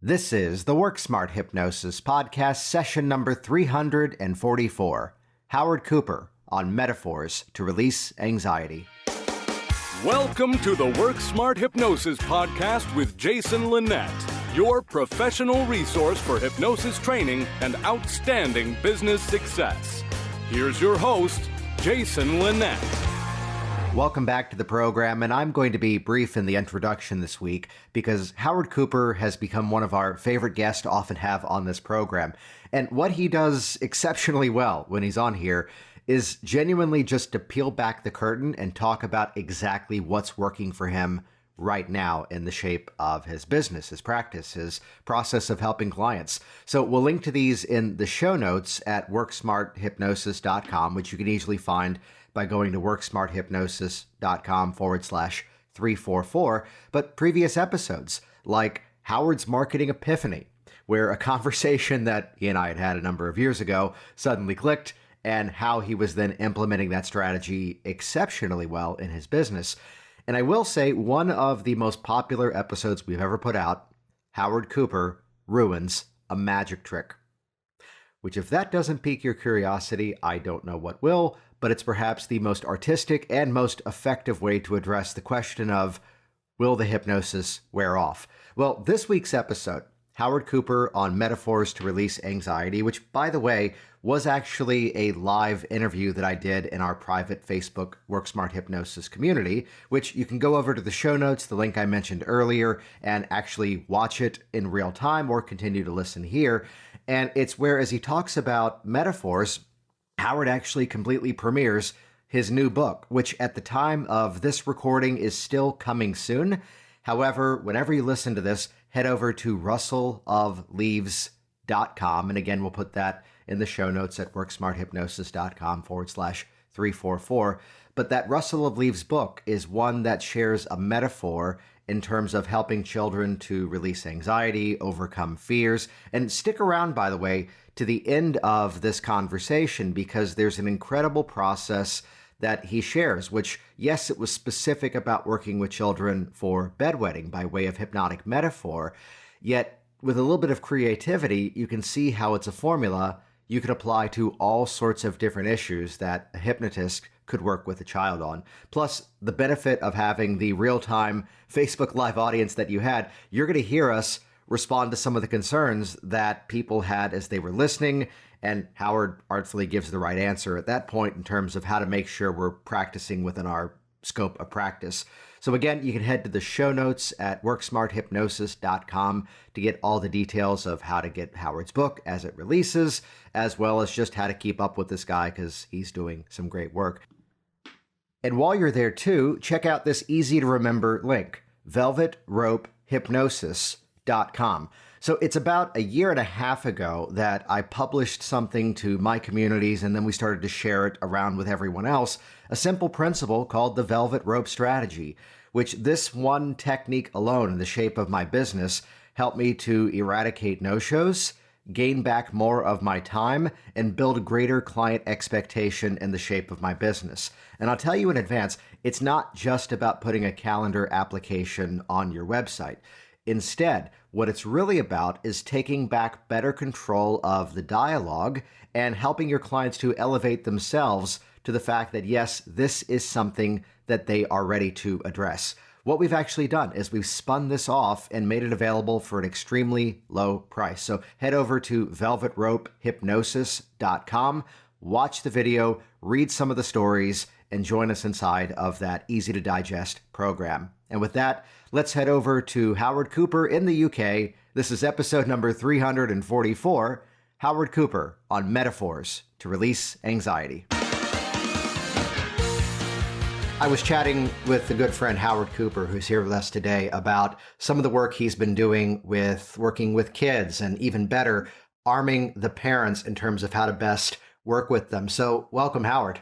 This is the Work Smart Hypnosis podcast, session number 344. Howard Cooper on metaphors to release anxiety. Welcome to the Work Smart Hypnosis podcast with Jason Linett, your professional resource for hypnosis training and outstanding business success. Here's your host, Jason Linett. Welcome back to the program, and I'm going to be brief in the introduction this week because Howard Cooper has become one of our favorite guests to often have on this program. And what he does exceptionally well when he's on here is genuinely just to peel back the curtain and talk about exactly what's working for him right now in the shape of his business, his practice, his process of helping clients. So we'll link to these in the show notes at worksmarthypnosis.com, which you can easily find by going to worksmarthypnosis.com/344. But previous episodes, like Howard's Marketing Epiphany, where a conversation that he and I had had a number of years ago suddenly clicked, and how he was then implementing that strategy exceptionally well in his business. And I will say, one of the most popular episodes we've ever put out, Howard Cooper ruins a magic trick. Which, if that doesn't pique your curiosity, I don't know what will, but it's perhaps the most artistic and most effective way to address the question of, will the hypnosis wear off? Well, this week's episode, Howard Cooper on metaphors to release anxiety, which, by the way, was actually a live interview that I did in our private Facebook Work Smart Hypnosis community, which you can go over to the show notes, the link I mentioned earlier, and actually watch it in real time or continue to listen here. And it's where, as he talks about metaphors, Howard actually completely premieres his new book, which at the time of this recording is still coming soon. However, whenever you listen to this, head over to russellofleaves.com. And again, we'll put that in the show notes at worksmarthypnosis.com/344. But that Russell of Leaves book is one that shares a metaphor in terms of helping children to release anxiety, overcome fears. And stick around, by the way, to the end of this conversation, because there's an incredible process that he shares, which, yes, it was specific about working with children for bedwetting by way of hypnotic metaphor, yet with a little bit of creativity, you can see how it's a formula you could apply to all sorts of different issues that a hypnotist could work with a child on. Plus, the benefit of having the real-time Facebook Live audience that you had, you're going to hear us respond to some of the concerns that people had as they were listening, and Howard artfully gives the right answer at that point in terms of how to make sure we're practicing within our scope of practice. So again, you can head to the show notes at worksmarthypnosis.com to get all the details of how to get Howard's book as it releases, as well as just how to keep up with this guy because he's doing some great work. And while you're there too, check out this easy to remember link, velvetropehypnosis.com. So it's about a year and a half ago that I published something to my communities, and then we started to share it around with everyone else, a simple principle called the Velvet Rope Strategy, which this one technique alone in the shape of my business helped me to eradicate no-shows, gain back more of my time, and build greater client expectation in the shape of my business. And I'll tell you in advance, it's not just about putting a calendar application on your website. Instead, what it's really about is taking back better control of the dialogue and helping your clients to elevate themselves to the fact that, yes, this is something that they are ready to address. What we've actually done is we've spun this off and made it available for an extremely low price. So head over to velvetropehypnosis.com, watch the video, read some of the stories, and join us inside of that easy-to-digest program. And with that, let's head over to Howard Cooper in the UK. This is episode number 344, Howard Cooper on metaphors to release anxiety. I was chatting with a good friend, Howard Cooper, who's here with us today, about some of the work he's been doing with working with kids and, even better, arming the parents in terms of how to best work with them. So welcome, Howard.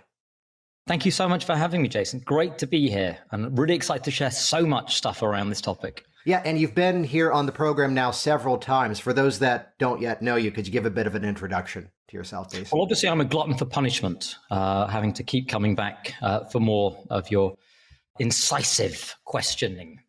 Thank you so much for having me, Jason. Great to be here. I'm really excited to share so much stuff around this topic. Yeah, and you've been here on the program now several times. For those that don't yet know you, could you give a bit of an introduction to yourself, Jason? Well, obviously, I'm a glutton for punishment, having to keep coming back for more of your incisive questioning.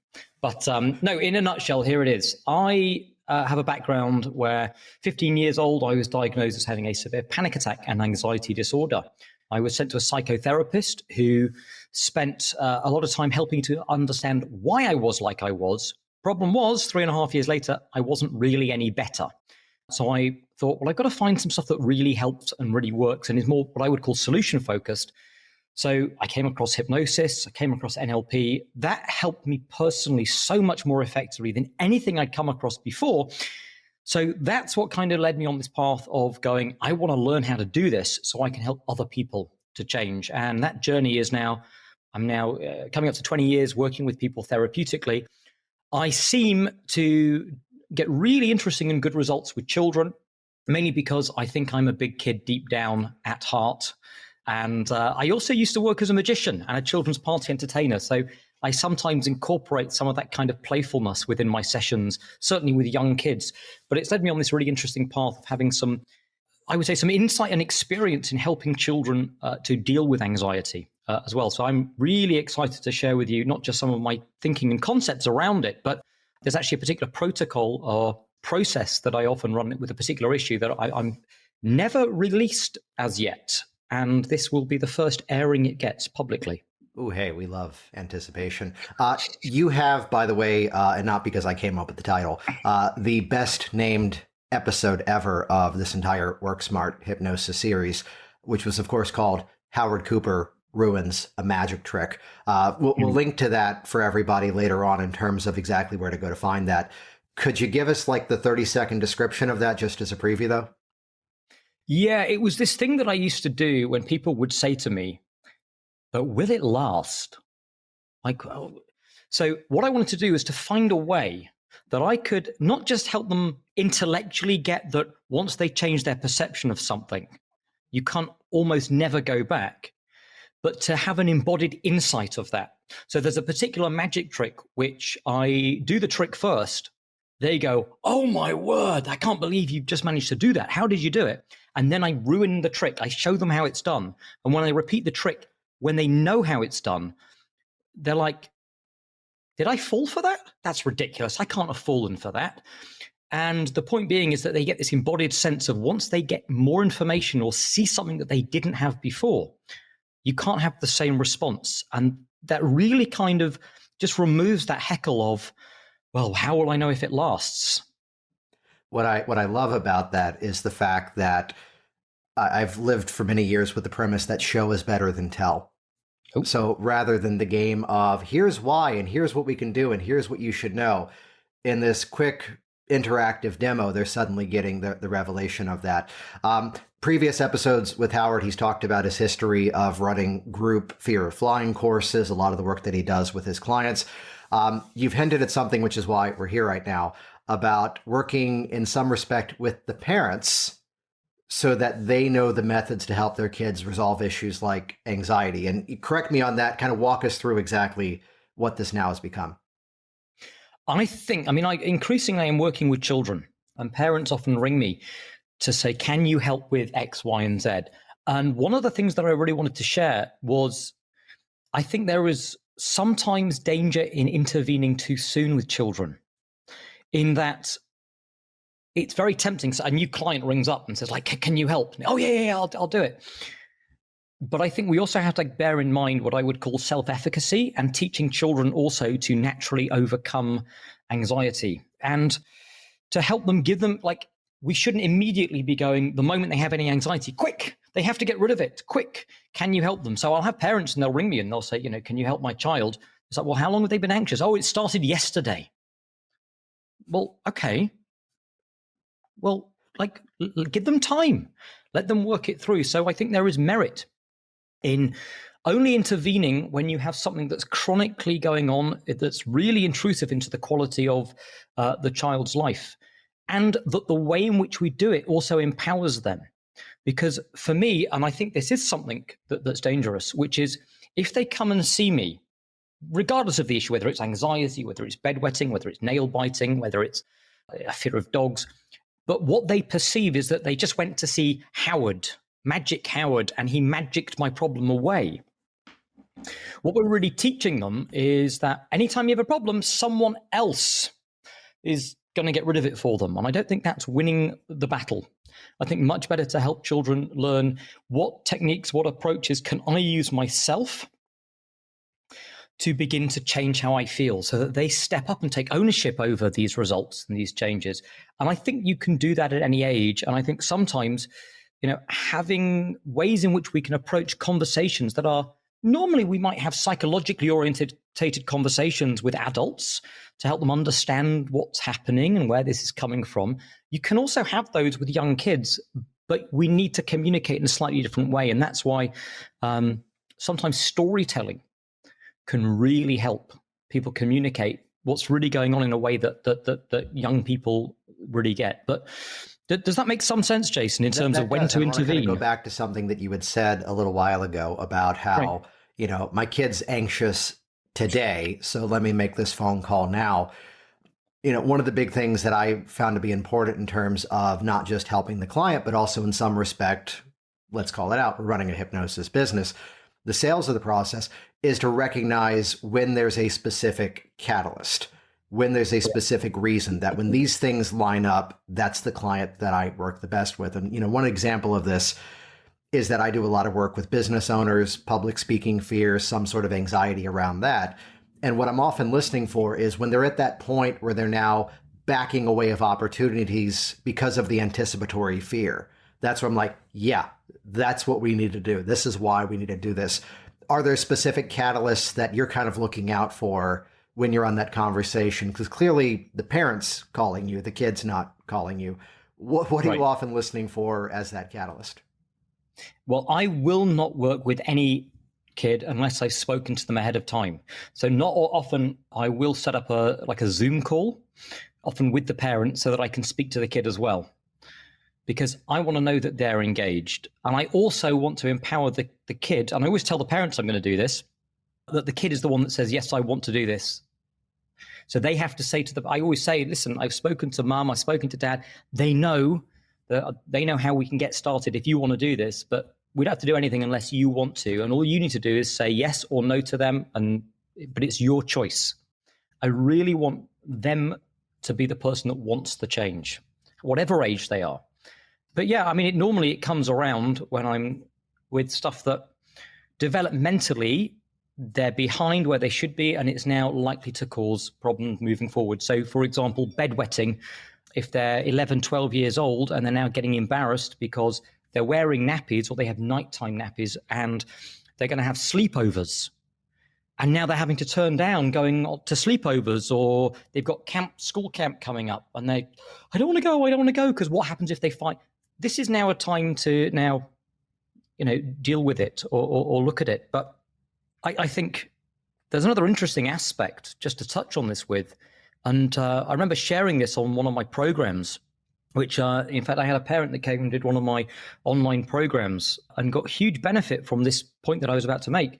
But no, in a nutshell, here it is. I have a background where 15 years old, I was diagnosed as having a severe panic attack and anxiety disorder. I was sent to a psychotherapist who spent a lot of time helping to understand why I was like I was. Problem was, 3.5 years later, I wasn't really any better. So I thought, well, I've got to find some stuff that really helps and really works and is more what I would call solution focused. So I came across hypnosis, I came across NLP. That helped me personally so much more effectively than anything I'd come across before. So that's what kind of led me on this path of going, I want to learn how to do this so I can help other people to change. And that journey is now, I'm now coming up to 20 years working with people therapeutically. I seem to get really interesting and good results with children, mainly because I think I'm a big kid deep down at heart. And I also used to work as a magician and a children's party entertainer. So I sometimes incorporate some of that kind of playfulness within my sessions, certainly with young kids. But it's led me on this really interesting path of having some, I would say, some insight and experience in helping children to deal with anxiety as well. So I'm really excited to share with you not just some of my thinking and concepts around it, but there's actually a particular protocol or process that I often run with a particular issue that I'm never released as yet. And this will be the first airing it gets publicly. Ooh, hey, we love anticipation. You have, by the way, and not because I came up with the title, the best named episode ever of this entire Work Smart Hypnosis series, which was, of course, called Howard Cooper Ruins a Magic Trick. We'll link to that for everybody later on in terms of exactly where to go to find that. Could you give us like the 30-second description of that just as a preview, though? Yeah, it was this thing that I used to do when people would say to me, but will it last? So what I wanted to do is to find a way that I could not just help them intellectually get that once they change their perception of something, you can't almost never go back, but to have an embodied insight of that. So there's a particular magic trick, which I do the trick first. They go, oh my word, I can't believe you've just managed to do that. How did you do it? And then I ruin the trick. I show them how it's done. And when I repeat the trick, when they know how it's done, they're like, did I fall for that? That's ridiculous. I can't have fallen for that. And the point being is that they get this embodied sense of once they get more information or see something that they didn't have before, you can't have the same response. And that really kind of just removes that heckle of, well, how will I know if it lasts? What I love about that is the fact that I've lived for many years with the premise that show is better than tell. Oh. So rather than the game of here's why and here's what we can do and here's what you should know, in this quick interactive demo, they're suddenly getting the revelation of that. Previous episodes with Howard, he's talked about his history of running group fear of flying courses, a lot of the work that he does with his clients. You've hinted at something, which is why we're here right now, about working in some respect with the parents so that they know the methods to help their kids resolve issues like anxiety. And correct me on that, kind of walk us through exactly what this now has become. I increasingly am working with children, and parents often ring me to say, can you help with X, Y, and Z? And one of the things that I really wanted to share was, I think there is sometimes danger in intervening too soon with children, in that it's very tempting. So a new client rings up and says, like, can you help? Oh, yeah, I'll do it. But I think we also have to bear in mind what I would call self-efficacy and teaching children also to naturally overcome anxiety and to help them, give them, like, we shouldn't immediately be going, the moment they have any anxiety, quick, they have to get rid of it, quick, can you help them? So I'll have parents and they'll ring me and they'll say, can you help my child? It's like, well, how long have they been anxious? Oh, it started yesterday. Well, okay. Well, like, give them time, let them work it through. So I think there is merit in only intervening when you have something that's chronically going on, that's really intrusive into the quality of the child's life. And that the way in which we do it also empowers them. Because for me, and I think this is something that's dangerous, which is if they come and see me, regardless of the issue, whether it's anxiety, whether it's bedwetting, whether it's nail biting, whether it's a fear of dogs, but what they perceive is that they just went to see Howard, Magic Howard, and he magicked my problem away. What we're really teaching them is that anytime you have a problem, someone else is going to get rid of it for them. And I don't think that's winning the battle. I think much better to help children learn what techniques, what approaches can I use myself to begin to change how I feel, so that they step up and take ownership over these results and these changes. And I think you can do that at any age. And I think sometimes, having ways in which we can approach conversations that are normally we might have psychologically oriented conversations with adults to help them understand what's happening and where this is coming from. You can also have those with young kids, but we need to communicate in a slightly different way. And that's why sometimes storytelling can really help people communicate what's really going on in a way that young people really get. But does that make some sense, Jason, in terms of when to intervene? I want to go back to something that you had said a little while ago about how, my kid's anxious today, so let me make this phone call now. One of the big things that I found to be important in terms of not just helping the client, but also in some respect, let's call it out, we're running a hypnosis business, the sales of the process, is to recognize when there's a specific catalyst, when there's a specific reason that when these things line up, that's the client that I work the best with. And, one example of this is that I do a lot of work with business owners, public speaking fears, some sort of anxiety around that. And what I'm often listening for is when they're at that point where they're now backing away of opportunities because of the anticipatory fear. That's where I'm like, yeah, that's what we need to do. This is why we need to do this. Are there specific catalysts that you're kind of looking out for when you're on that conversation? Because clearly the parent's calling you, the kid's not calling you. What are you often listening for as that catalyst? Well, I will not work with any kid unless I've spoken to them ahead of time. So not often I will set up a Zoom call, often with the parent, so that I can speak to the kid as well, because I want to know that they're engaged. And I also want to empower the kid. And I always tell the parents I'm going to do this, that the kid is the one that says, yes, I want to do this. So they have to say to them, I always say, listen, I've spoken to mom, I've spoken to dad. They know how we can get started if you want to do this, but we don't have to do anything unless you want to. And all you need to do is say yes or no to them. But it's your choice. I really want them to be the person that wants the change, whatever age they are. But yeah, I mean, it comes around when I'm with stuff that developmentally they're behind where they should be, and it's now likely to cause problems moving forward. So for example, bedwetting, if they're 11, 12 years old and they're now getting embarrassed because they're wearing nappies or they have nighttime nappies and they're going to have sleepovers. And now they're having to turn down going to sleepovers, or they've got school camp coming up and I don't want to go because what happens if they fight? This is now a time to deal with it or look at it. But I think there's another interesting aspect just to touch on this with. And I remember sharing this on one of my programs, which in fact, I had a parent that came and did one of my online programs and got huge benefit from this point that I was about to make,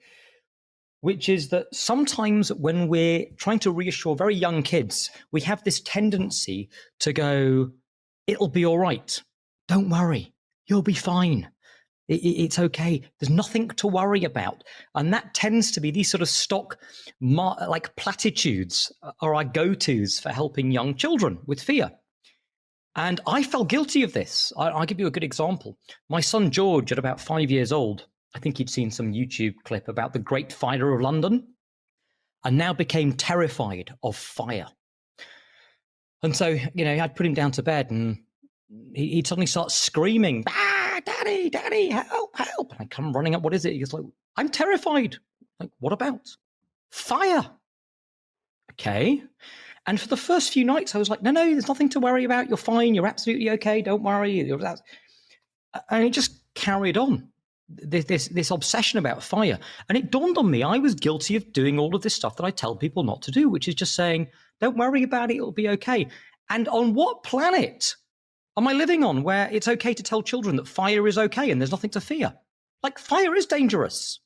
which is that sometimes when we're trying to reassure very young kids, we have this tendency to go, it'll be all right. Don't worry. You'll be fine. It's okay. There's nothing to worry about. And that tends to be these sort of stock, platitudes are our go-tos for helping young children with fear. And I fell guilty of this. I'll give you a good example. My son, George, at about 5 years old, I think he'd seen some YouTube clip about the Great Fire of London and now became terrified of fire. And so, I'd put him down to bed and he'd suddenly start screaming, Daddy, Daddy, help, help. And I come running up, what is it? He goes like, I'm terrified. Like, what about? Fire. Okay. And for the first few nights, I was like, no, there's nothing to worry about. You're fine. You're absolutely okay. Don't worry. And it just carried on, this obsession about fire. And it dawned on me, I was guilty of doing all of this stuff that I tell people not to do, which is just saying, don't worry about it. It'll be okay. And on what planet am I living on where it's okay to tell children that fire is okay and there's nothing to fear? Like, fire is dangerous.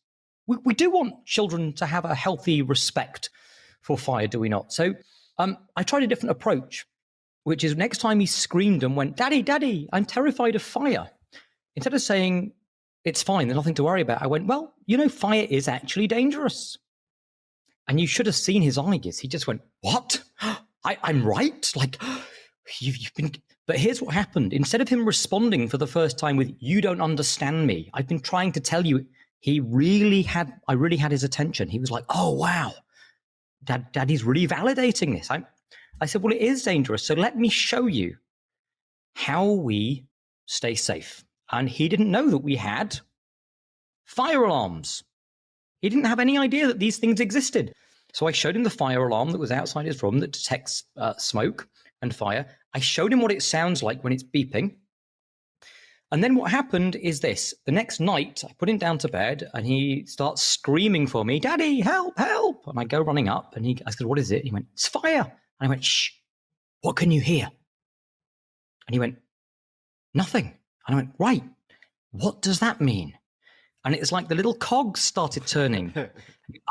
We do want children to have a healthy respect for fire, do we not? So I tried a different approach, which is next time he screamed and went, Daddy, Daddy, I'm terrified of fire. Instead of saying, it's fine, there's nothing to worry about, I went, well, fire is actually dangerous. And you should have seen his eyes. He just went, what? I'm right? Like, you've been, but here's what happened. Instead of him responding for the first time with, you don't understand me, I've been trying to tell you, I really had his attention. He was like, oh, wow, Daddy's really validating this. I said, well, it is dangerous. So let me show you how we stay safe. And he didn't know that we had fire alarms. He didn't have any idea that these things existed. So I showed him the fire alarm that was outside his room that detects smoke and fire. I showed him what it sounds like when it's beeping. And then what happened is this. The next night, I put him down to bed and he starts screaming for me, Daddy, help, help. And I go running up and I said, what is it? He went, it's fire. And I went, shh, what can you hear? And he went, nothing. And I went, right, what does that mean? And it's like the little cogs started turning.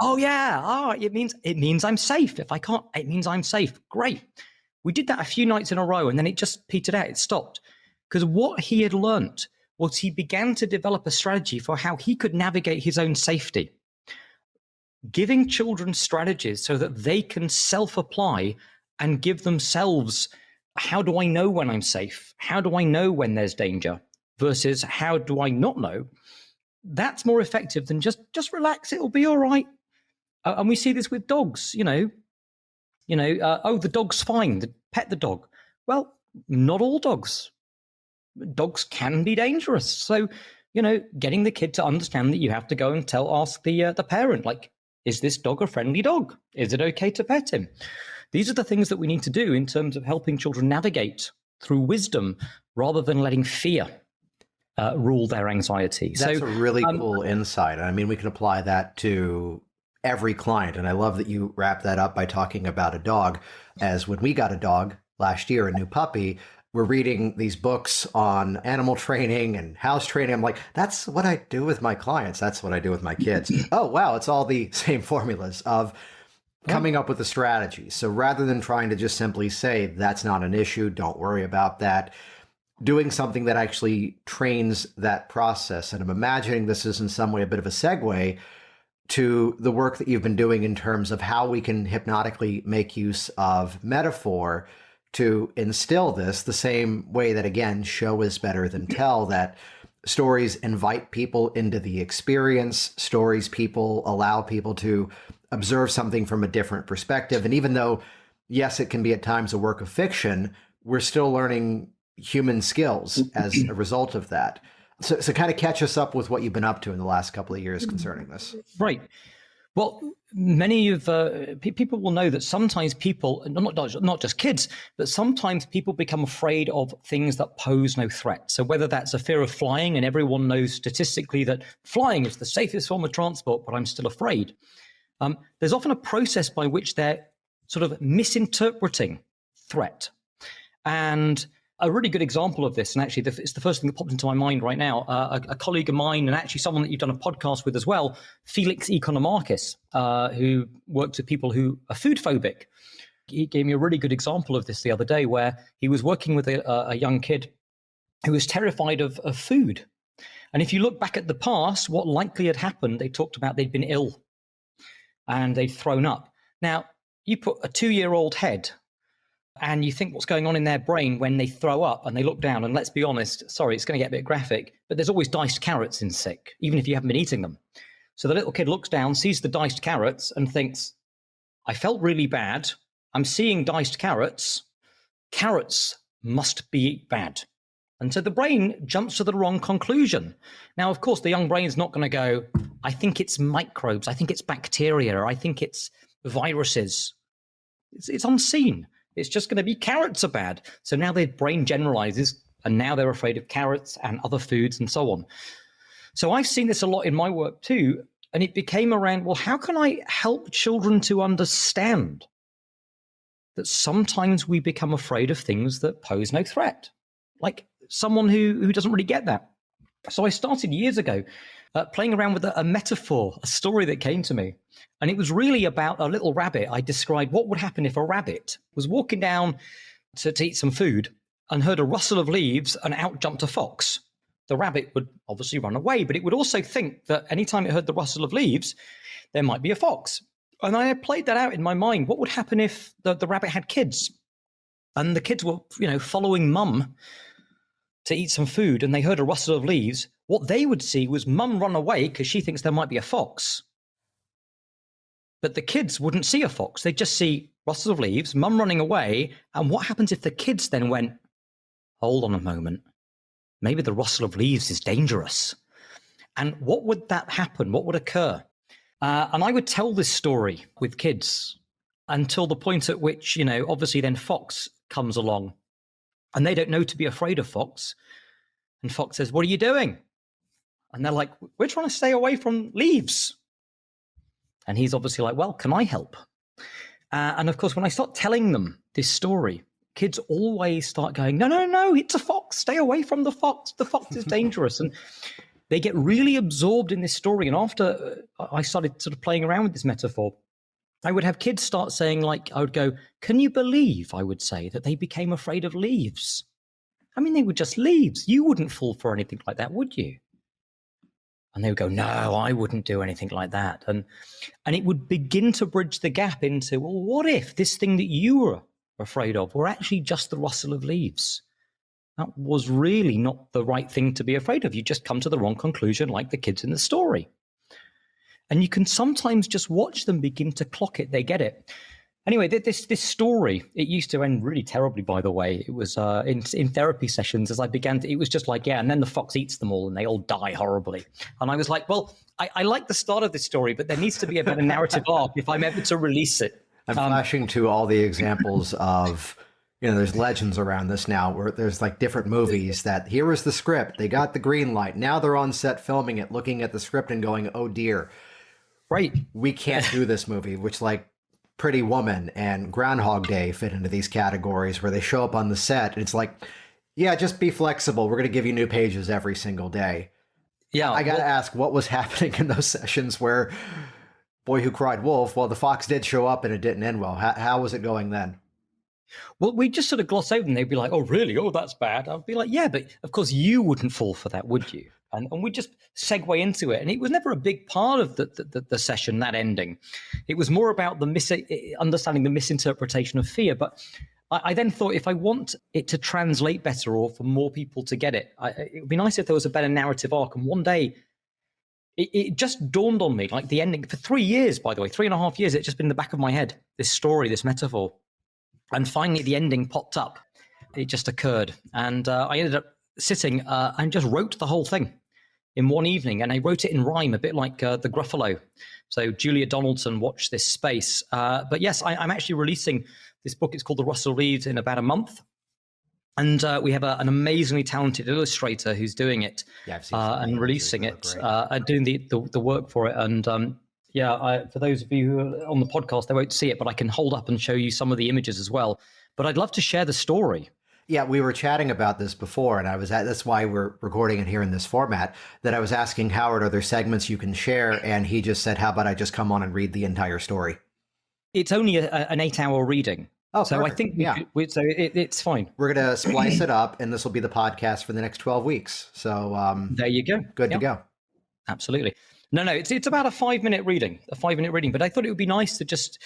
Oh yeah, it means I'm safe. If I can't, it means I'm safe. Great. We did that a few nights in a row and then it just petered out, it stopped. Because what he had learnt was he began to develop a strategy for how he could navigate his own safety. Giving children strategies so that they can self-apply and give themselves, how do I know when I'm safe? How do I know when there's danger? Versus how do I not know? That's more effective than just relax, it'll be all right. And we see this with dogs, oh, the dog's fine, pet the dog. Well, not all dogs. Dogs can be dangerous. So, getting the kid to understand that you have to go and ask the parent, like, is this dog a friendly dog? Is it okay to pet him? These are the things that we need to do in terms of helping children navigate through wisdom rather than letting fear rule their anxiety. That's a really cool insight. I mean, we can apply that to every client. And I love that you wrap that up by talking about a dog. As when we got a dog last year, a new puppy, we're reading these books on animal training and house training. I'm like, that's what I do with my clients. That's what I do with my kids. Oh, wow. It's all the same formulas of coming up with a strategy. So rather than trying to just simply say, that's not an issue, don't worry about that, doing something that actually trains that process. And I'm imagining this is in some way a bit of a segue to the work that you've been doing in terms of how we can hypnotically make use of metaphor to instill this the same way that, again, show is better than tell, that stories invite people into the experience. Stories allow people to observe something from a different perspective. And even though, yes, it can be at times a work of fiction, we're still learning human skills as a result of that. So kind of catch us up with what you've been up to in the last couple of years concerning this. Right. Well, many of people will know that sometimes people, not just kids, but sometimes people become afraid of things that pose no threat. So whether that's a fear of flying, and everyone knows statistically that flying is the safest form of transport, but I'm still afraid. There's often a process by which they're sort of misinterpreting threat. And a really good example of this, and actually it's the first thing that popped into my mind right now, a colleague of mine, and actually someone that you've done a podcast with as well, Felix Economarkis, who works with people who are food phobic. He gave me a really good example of this the other day, where he was working with a young kid who was terrified of food. And if you look back at the past, what likely had happened, they talked about they'd been ill and they'd thrown up. Now, you put a 2-year-old head and you think what's going on in their brain when they throw up and they look down, and let's be honest, sorry, it's going to get a bit graphic, but there's always diced carrots in sick, even if you haven't been eating them. So the little kid looks down, sees the diced carrots and thinks, I felt really bad. I'm seeing diced carrots. Carrots must be bad. And so the brain jumps to the wrong conclusion. Now, of course, the young brain's not going to go, I think it's microbes, I think it's bacteria, I think it's viruses. It's unseen. It's just going to be carrots are bad. So now their brain generalizes, and now they're afraid of carrots and other foods and so on. So I've seen this a lot in my work too. And it became around, well, how can I help children to understand that sometimes we become afraid of things that pose no threat? Like someone who doesn't really get that. So I started years ago playing around with a metaphor, a story that came to me. And it was really about a little rabbit. I described what would happen if a rabbit was walking down to eat some food and heard a rustle of leaves and out jumped a fox. The rabbit would obviously run away, but it would also think that anytime it heard the rustle of leaves, there might be a fox. And I played that out in my mind. What would happen if the rabbit had kids? And the kids were, following mum to eat some food, and they heard a rustle of leaves. What they would see was mum run away because she thinks there might be a fox. But the kids wouldn't see a fox. They'd just see rustles of leaves, mum running away. And what happens if the kids then went, hold on a moment, maybe the rustle of leaves is dangerous? And what would that happen? What would occur? And I would tell this story with kids until the point at which, obviously then fox comes along and they don't know to be afraid of fox. And fox says, what are you doing? And they're like, we're trying to stay away from leaves. And he's obviously like, well, can I help? And of course, when I start telling them this story, kids always start going, no, it's a fox. Stay away from the fox. The fox is dangerous. And they get really absorbed in this story. And after I started sort of playing around with this metaphor, I would have kids start saying, like, I would go, can you believe, I would say, that they became afraid of leaves? I mean, they were just leaves. You wouldn't fall for anything like that, would you? And they would go, no, I wouldn't do anything like that. And it would begin to bridge the gap into, well, what if this thing that you were afraid of were actually just the rustle of leaves? That was really not the right thing to be afraid of. You just come to the wrong conclusion, like the kids in the story. And you can sometimes just watch them begin to clock it. They get it. Anyway, this story, it used to end really terribly, by the way. It was in therapy sessions as I began to, it was just like, yeah, and then the fox eats them all and they all die horribly. And I was like, well, I like the start of this story, but there needs to be a better narrative arc if I'm ever to release it. I'm flashing to all the examples of, there's legends around this now where there's like different movies that here was the script. They got the green light. Now they're on set filming it, looking at the script and going, oh dear. Right. We can't do this movie, which like Pretty Woman and Groundhog Day fit into these categories where they show up on the set and it's like, yeah, just be flexible. We're going to give you new pages every single day. Yeah. I got to ask, what was happening in those sessions where Boy Who Cried Wolf, well, the fox did show up and it didn't end well. How was it going then? Well, we just sort of gloss over and they'd be like, oh, really? Oh, that's bad. I'd be like, yeah, but of course you wouldn't fall for that, would you? And we just segue into it. And it was never a big part of the session, that ending. It was more about understanding the misinterpretation of fear. But I then thought, if I want it to translate better or for more people to get it, it would be nice if there was a better narrative arc. And one day, it just dawned on me, like the ending, for 3 years, by the way, 3.5 years, it's just been in the back of my head, this story, this metaphor. And finally, the ending popped up. It just occurred. And I ended up sitting and just wrote the whole thing in one evening. And I wrote it in rhyme, a bit like the Gruffalo. So Julia Donaldson, watch this space. But yes, I'm actually releasing this book. It's called The Rustle Leaves in about a month. And we have an amazingly talented illustrator who's doing it and releasing it and doing the work for it. And for those of you who are on the podcast, they won't see it, but I can hold up and show you some of the images as well. But I'd love to share the story. Yeah, we were chatting about this before, and that's why we're recording it here in this format, that I was asking Howard, are there segments you can share? And he just said, how about I just come on and read the entire story? It's only an 8-hour reading. Oh, so perfect. I think it's fine. We're going to splice it up, and this will be the podcast for the next 12 weeks. So there you go. Good to go. Absolutely. No, it's about a 5-minute reading, But I thought it would be nice to just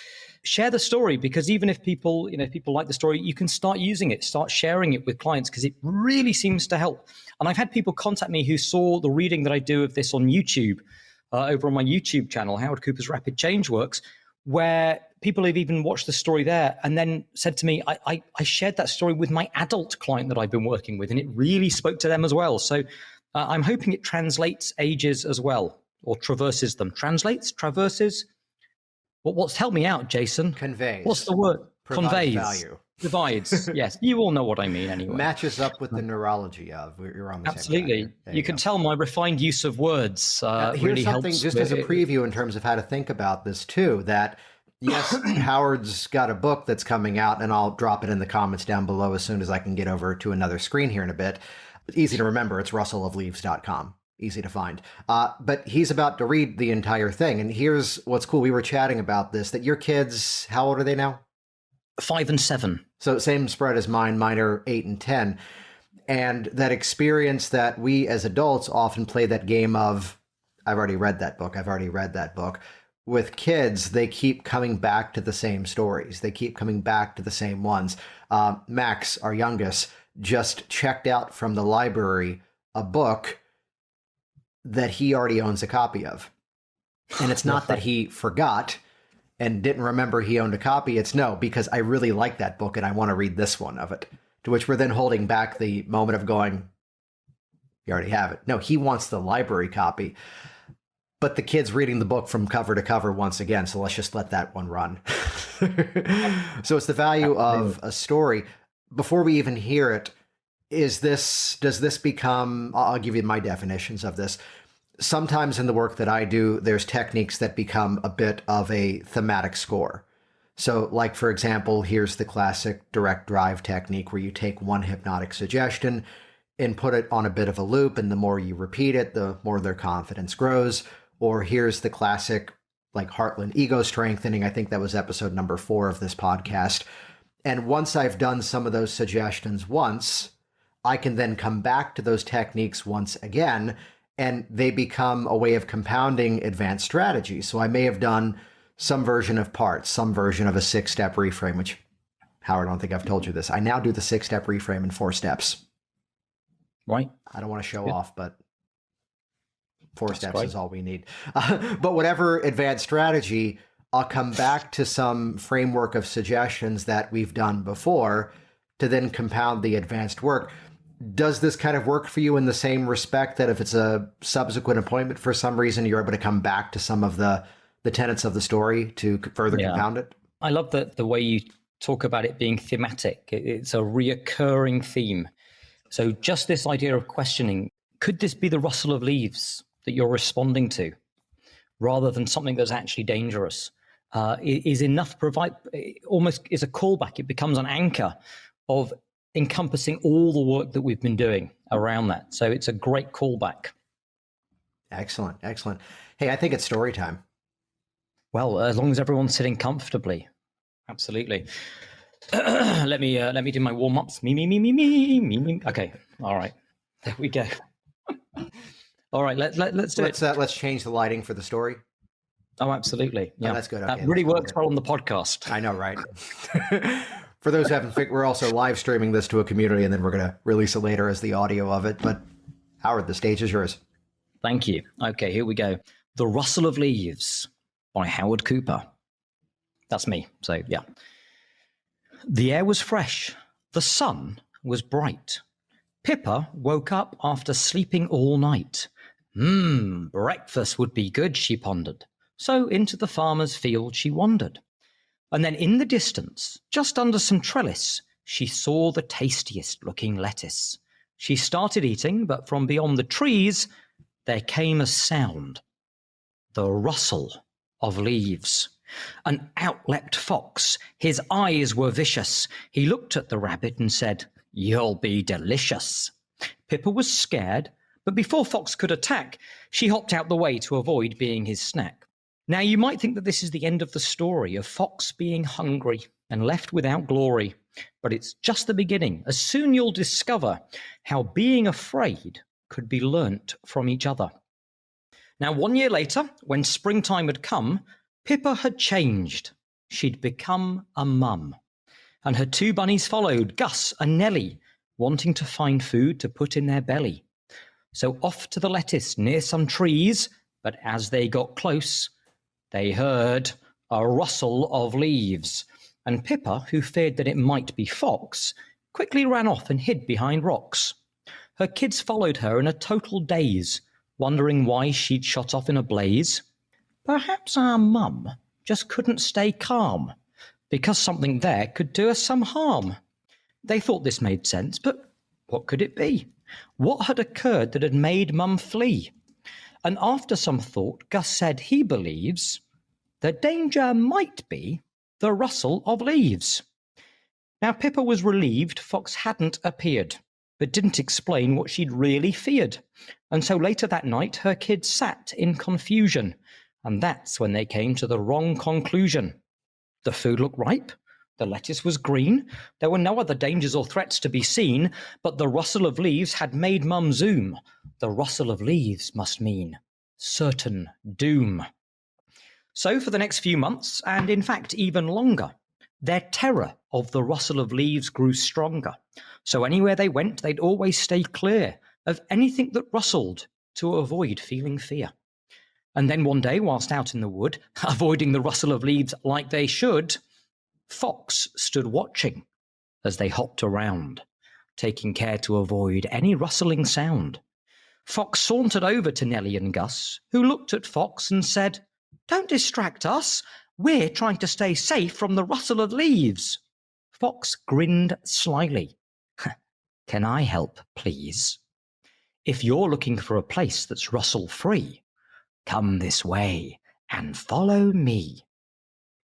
share the story, because even if people like the story, you can start using it, start sharing it with clients, because it really seems to help. And I've had people contact me who saw the reading that I do of this on YouTube, over on my YouTube channel, Howard Cooper's Rapid ChangeWorks, where people have even watched the story there and then said to me, I shared that story with my adult client that I've been working with, and it really spoke to them as well. So I'm hoping it translates ages as well, or traverses them. Translates, traverses. What's help me out, Jason? Conveys. What's the word? Conveys. Value. Divides. Yes, you all know what I mean anyway. Matches up with the neurology of. You're on the Absolutely. same You can tell my refined use of words here's really something helps. Just as a preview in terms of how to think about this too, that yes, Howard's got a book that's coming out, and I'll drop it in the comments down below as soon as I can get over to another screen here in a bit. It's easy to remember. It's rustleofleaves.com. Easy to find. But he's about to read the entire thing. And here's what's cool. We were chatting about this, that your kids, how old are they now? 5 and 7. So same spread as mine. Mine are 8 and 10. And that experience that we as adults often play that game of, I've already read that book. with kids, they keep coming back to the same stories. They keep coming back to the same ones. Max, our youngest, just checked out from the library a book that he already owns a copy of. And it's not that he forgot and didn't remember he owned a copy. It's no, because I really like that book and I want to read this one of it. To which we're then holding back the moment of going, you already have it. No, he wants the library copy. But the kid's reading the book from cover to cover once again, so let's just let that one run. So it's the value of a story. Before we even hear it, does this become, I'll give you my definitions of this. Sometimes in the work that I do, there's techniques that become a bit of a thematic score. So like, for example, here's the classic direct drive technique where you take one hypnotic suggestion and put it on a bit of a loop, and the more you repeat it, the more their confidence grows. Or here's the classic, like Heartland ego strengthening. I think that was episode number 4 of this podcast. And once I've done some of those suggestions once, I can then come back to those techniques once again, and they become a way of compounding advanced strategies. So I may have done some version of parts, some version of a 6-step reframe, which, Howard, I don't think I've told you this. I now do the 6-step reframe in 4 steps. Right. I don't want to show off, but 4 steps is all we need. But whatever advanced strategy, I'll come back to some framework of suggestions that we've done before to then compound the advanced work. Does this kind of work for you in the same respect that if it's a subsequent appointment for some reason, you're able to come back to some of the tenets of the story to further compound it? I love the way you talk about it being thematic. It's a reoccurring theme. So just this idea of questioning, could this be the rustle of leaves that you're responding to, rather than something that's actually dangerous, is enough to provide, almost is a callback. It becomes an anchor of encompassing all the work that we've been doing around that. So it's a great callback. Excellent, excellent. Hey, I think it's story time. Well, as long as everyone's sitting comfortably, absolutely. Let me do my warm-ups. Me. Okay, all right, there we go. All right, let's do it. Let's change the lighting for the story. Oh, absolutely. Yeah, oh, that's good. Okay, that really works well on the podcast. I know, right? For those who haven't figured, we're also live streaming this to a community, and then we're going to release it later as the audio of it. But Howard, the stage is yours. Thank you. Okay, here we go. The Rustle of Leaves by Howard Cooper. That's me. So, yeah. The air was fresh. The sun was bright. Pippa woke up after sleeping all night. Breakfast would be good, she pondered. So into the farmer's field she wandered. And then in the distance, just under some trellis, she saw the tastiest looking lettuce. She started eating, but from beyond the trees, there came a sound. The rustle of leaves. An out leapt fox. His eyes were vicious. He looked at the rabbit and said, "You'll be delicious." Pippa was scared, but before Fox could attack, she hopped out the way to avoid being his snack. Now, you might think that this is the end of the story of Fox being hungry and left without glory, but it's just the beginning. As soon you'll discover how being afraid could be learnt from each other. Now, 1 year later, when springtime had come, Pippa had changed. She'd become a mum. And her 2 bunnies followed, Gus and Nellie, wanting to find food to put in their belly. So off to the lettuce near some trees, but as they got close, they heard a rustle of leaves. And Pippa, who feared that it might be Fox, quickly ran off and hid behind rocks. Her kids followed her in a total daze, wondering why she'd shot off in a blaze. Perhaps our mum just couldn't stay calm, because something there could do us some harm. They thought this made sense, but what could it be? What had occurred that had made Mum flee? And after some thought, Gus said he believes the danger might be the rustle of leaves. Now, Pippa was relieved Fox hadn't appeared, but didn't explain what she'd really feared. And so later that night, her kids sat in confusion, and that's when they came to the wrong conclusion. The food looked ripe, the lettuce was green, there were no other dangers or threats to be seen, but the rustle of leaves had made Mum zoom. The rustle of leaves must mean certain doom. So for the next few months, and in fact even longer, their terror of the rustle of leaves grew stronger. So anywhere they went, they'd always stay clear of anything that rustled to avoid feeling fear. And then one day, whilst out in the wood, avoiding the rustle of leaves like they should, Fox stood watching as they hopped around, taking care to avoid any rustling sound. Fox sauntered over to Nellie and Gus, who looked at Fox and said, "Don't distract us. We're trying to stay safe from the rustle of leaves." Fox grinned slyly. "Can I help, please? If you're looking for a place that's rustle-free, come this way and follow me."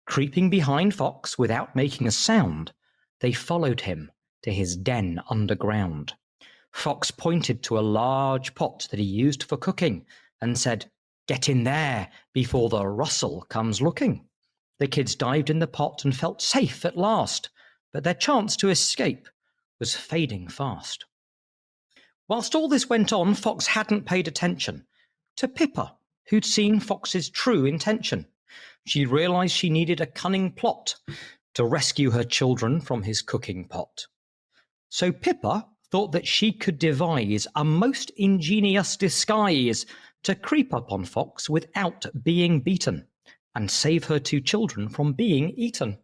Creeping behind Fox without making a sound, they followed him to his den underground. Fox pointed to a large pot that he used for cooking and said, "Get in there before the rustle comes looking." The kids dived in the pot and felt safe at last, but their chance to escape was fading fast. Whilst all this went on, Fox hadn't paid attention to Pippa, who'd seen Fox's true intention. She realized she needed a cunning plot to rescue her children from his cooking pot. So Pippa thought that she could devise a most ingenious disguise to creep up on Fox without being beaten and save her two children from being eaten.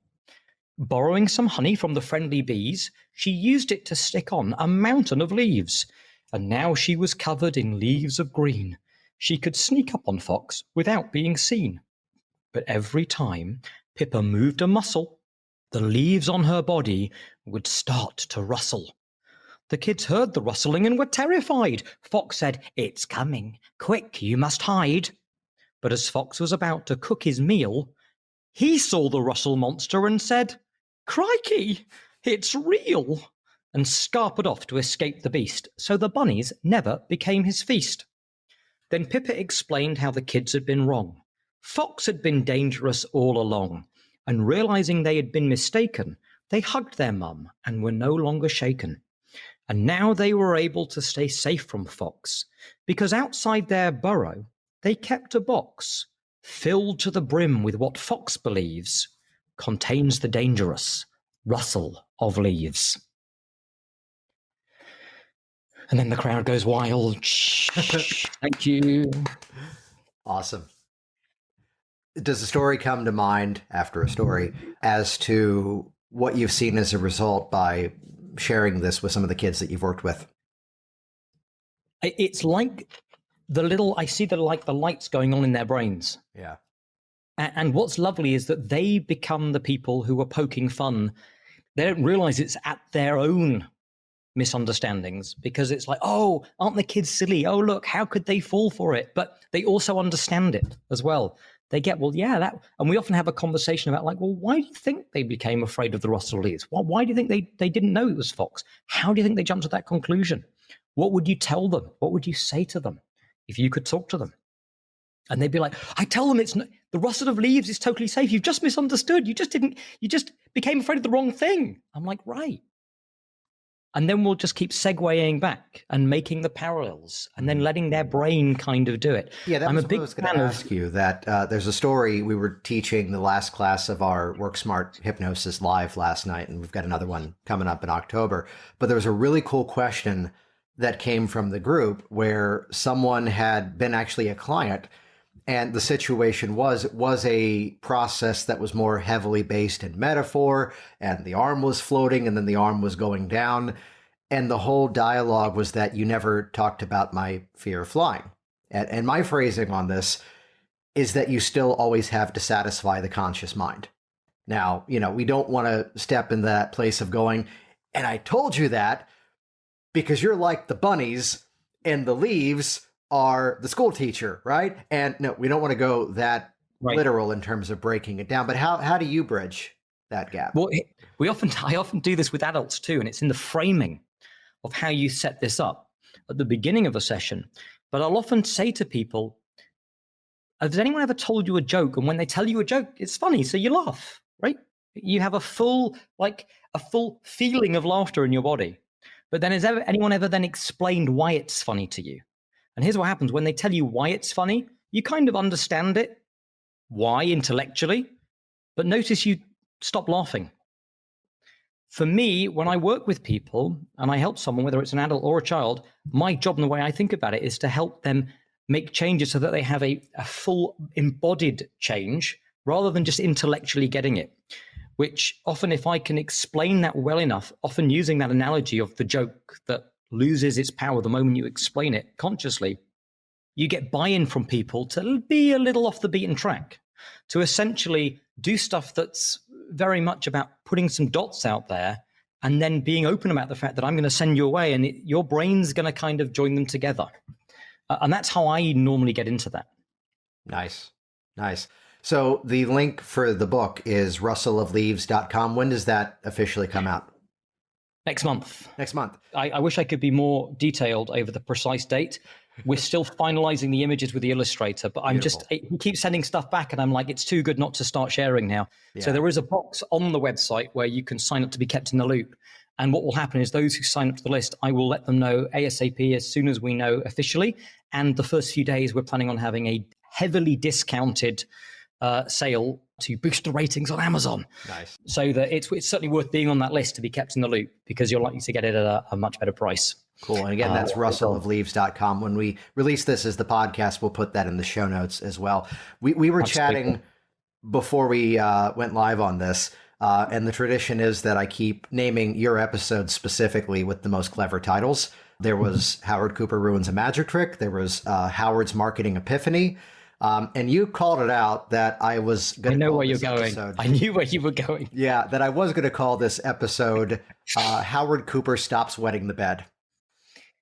Borrowing some honey from the friendly bees, she used it to stick on a mountain of leaves, and now she was covered in leaves of green. She could sneak up on Fox without being seen. But every time Pippa moved a muscle, the leaves on her body would start to rustle. The kids heard the rustling and were terrified. Fox said, "It's coming. Quick, you must hide." But as Fox was about to cook his meal, he saw the rustle monster and said, "Crikey, it's real," and scarpered off to escape the beast, so the bunnies never became his feast. Then Pippa explained how the kids had been wrong. Fox had been dangerous all along, and realizing they had been mistaken, they hugged their mum and were no longer shaken. And now they were able to stay safe from Fox, because outside their burrow, they kept a box filled to the brim with what Fox believes contains the dangerous rustle of leaves. And then the crowd goes wild. Thank you. Awesome. Does a story come to mind after a story as to what you've seen as a result by sharing this with some of the kids that you've worked with? It's like I see the lights going on in their brains. Yeah. And what's lovely is that they become the people who are poking fun. They don't realize it's at their own misunderstandings, because it's like, oh, aren't the kids silly? Oh, look, how could they fall for it? But they also understand it as well. They get, well, yeah, that, and we often have a conversation about like, well, why do you think they became afraid of the rustle leaves? Why do you think they didn't know it was Fox? How do you think they jumped to that conclusion? What would you tell them? What would you say to them if you could talk to them? And they'd be like, I tell them the rustle of leaves is totally safe. You've just misunderstood. You just became afraid of the wrong thing. I'm like, right. And then we'll just keep segueing back and making the parallels and then letting their brain kind of do it. Yeah, that was what I was going to ask you. That there's a story we were teaching the last class of our Work Smart Hypnosis live last night, and we've got another one coming up in October. But there was a really cool question that came from the group where someone had been actually a client, and the situation was a process that was more heavily based in metaphor, and the arm was floating and then the arm was going down. And the whole dialogue was that you never talked about my fear of flying. And my phrasing on this is that you still always have to satisfy the conscious mind. Now, we don't want to step in that place of going, and I told you that because you're like the bunnies and the leaves are the school teacher, right? And no, we don't want to go that literal in terms of breaking it down. But how do you bridge that gap? Well, I often do this with adults too, and it's in the framing of how you set this up at the beginning of a session. But I'll often say to people, has anyone ever told you a joke? And when they tell you a joke, it's funny, so you laugh, right? You have a full feeling of laughter in your body. But then has anyone ever then explained why it's funny to you? And here's what happens. When they tell you why it's funny, you kind of understand it, why intellectually, but notice you stop laughing. For me, when I work with people and I help someone, whether it's an adult or a child, my job and the way I think about it is to help them make changes so that they have a full embodied change rather than just intellectually getting it, which often, if I can explain that well enough, often using that analogy of the joke that loses its power the moment you explain it consciously, you get buy-in from people to be a little off the beaten track, to essentially do stuff that's very much about putting some dots out there and then being open about the fact that I'm going to send you away and your brain's going to kind of join them together. And that's how I normally get into that. Nice. So the link for the book is rustleofleaves.com. When does that officially come out? Next month. I wish I could be more detailed over the precise date. We're still finalizing the images with the illustrator, but he keeps sending stuff back and I'm like, it's too good not to start sharing now. Yeah. So there is a box on the website where you can sign up to be kept in the loop. And what will happen is those who sign up to the list, I will let them know ASAP as soon as we know officially. And the first few days, we're planning on having a heavily discounted sale to boost the ratings on Amazon. Nice. So that it's certainly worth being on that list to be kept in the loop because you're likely to get it at a much better price. Cool. And again, that's rustleofleaves.com. When we release this as the podcast, we'll put that in the show notes as well. We were chatting before we went live on this, and the tradition is that I keep naming your episodes specifically with the most clever titles. There was Howard Cooper Ruins a Magic Trick. There was Howard's Marketing Epiphany. And you called it out that I was going to call this episode. I knew where you were going. Yeah, that I was going to call this episode Howard Cooper Stops Wetting the Bed.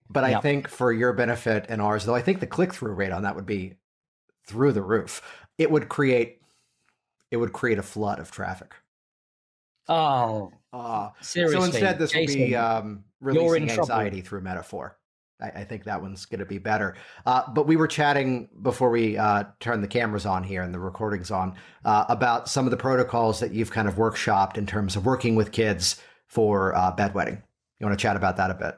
But I think for your benefit and ours, though, I think the click-through rate on that would be through the roof. It would create a flood of traffic. Oh, seriously. So instead, this Jason, would be releasing anxiety through metaphor. I think that one's going to be better. But we were chatting before we turned the cameras on here and the recordings on about some of the protocols that you've kind of workshopped in terms of working with kids for bedwetting. You want to chat about that a bit?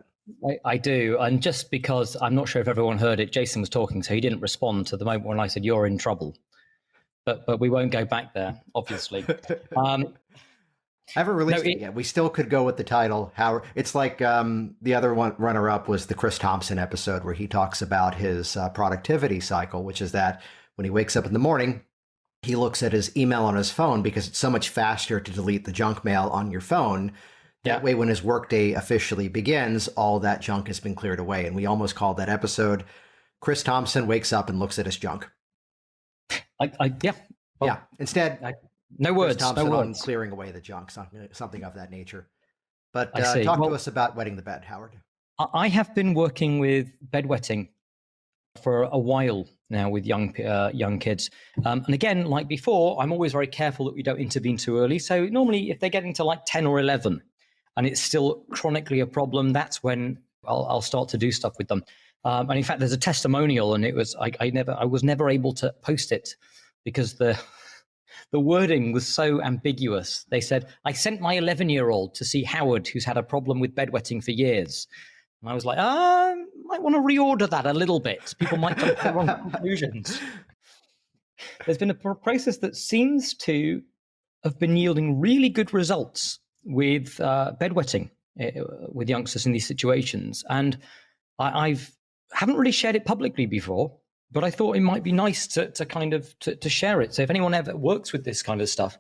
I do. And just because I'm not sure if everyone heard it, Jason was talking, so he didn't respond to the moment when I said, you're in trouble. But we won't go back there, obviously. I haven't released it yet. We still could go with the title, Howard. It's like the other one runner-up was the Chris Thompson episode where he talks about his productivity cycle, which is that when he wakes up in the morning, he looks at his email on his phone because it's so much faster to delete the junk mail on your phone. That way, when his workday officially begins, all that junk has been cleared away. And we almost called that episode, Chris Thompson wakes up and looks at his junk. Instead, no words. Chris Thompson no on words. clearing away the junk, something of that nature. But talk to us about wetting the bed, Howard. I have been working with bedwetting for a while now with young kids. And again, like before, I'm always very careful that we don't intervene too early. So normally if they're getting to like 10 or 11 and it's still chronically a problem, that's when I'll start to do stuff with them. And in fact, there's a testimonial, and it was I was never able to post it because the wording was so ambiguous. They said, I sent my 11-year-old to see Howard, who's had a problem with bedwetting for years. And I was like, might want to reorder that a little bit. People might come to the wrong conclusions. There's been a process that seems to have been yielding really good results with bedwetting with youngsters in these situations. And I haven't really shared it publicly before, but I thought it might be nice to kind of to share it. So if anyone ever works with this kind of stuff,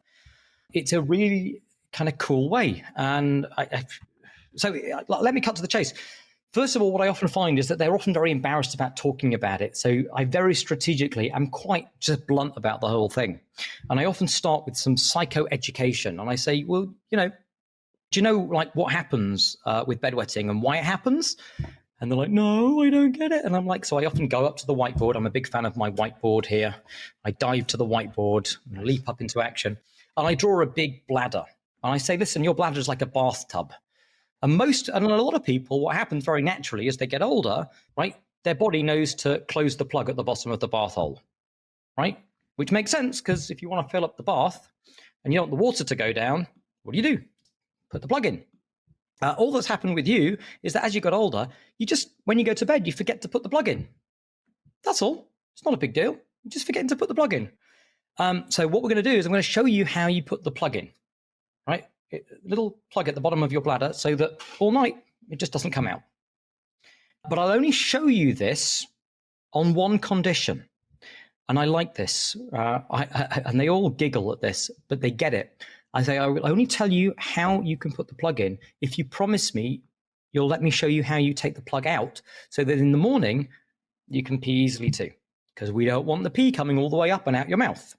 it's a really kind of cool way. And so let me cut to the chase. First of all, what I often find is that they're often very embarrassed about talking about it. So I very strategically am quite just blunt about the whole thing. And I often start with some psychoeducation. And I say, well, do you know like what happens with bedwetting and why it happens? And they're like, no, I don't get it. And I'm like, so I often go up to the whiteboard. I'm a big fan of my whiteboard here. I dive to the whiteboard, and leap up into action, and I draw a big bladder. And I say, listen, your bladder is like a bathtub. And a lot of people, what happens very naturally as they get older, right? Their body knows to close the plug at the bottom of the bath hole, right? Which makes sense because if you want to fill up the bath and you don't want the water to go down, what do? Put the plug in. All that's happened with you is that as you got older, when you go to bed, you forget to put the plug in. That's all. It's not a big deal. You're just forgetting to put the plug in. So what we're going to do is I'm going to show you how you put the plug in, right? A little plug at the bottom of your bladder so that all night it just doesn't come out. But I'll only show you this on one condition. And I like this. And they all giggle at this, but they get it. I say, I will only tell you how you can put the plug in if you promise me you'll let me show you how you take the plug out so that in the morning you can pee easily too. Because we don't want the pee coming all the way up and out your mouth.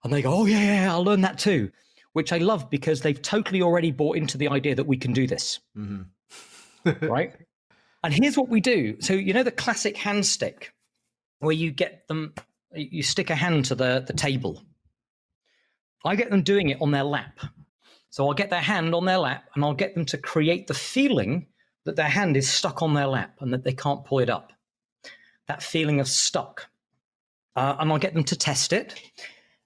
And they go, oh, yeah, I'll learn that too. Which I love because they've totally already bought into the idea that we can do this. Mm-hmm. Right? And here's what we do. So, you know, the classic hand stick where you get them, you stick a hand to the table. I get them doing it on their lap. So I'll get their hand on their lap and I'll get them to create the feeling that their hand is stuck on their lap and that they can't pull it up. That feeling of stuck. And I'll get them to test it.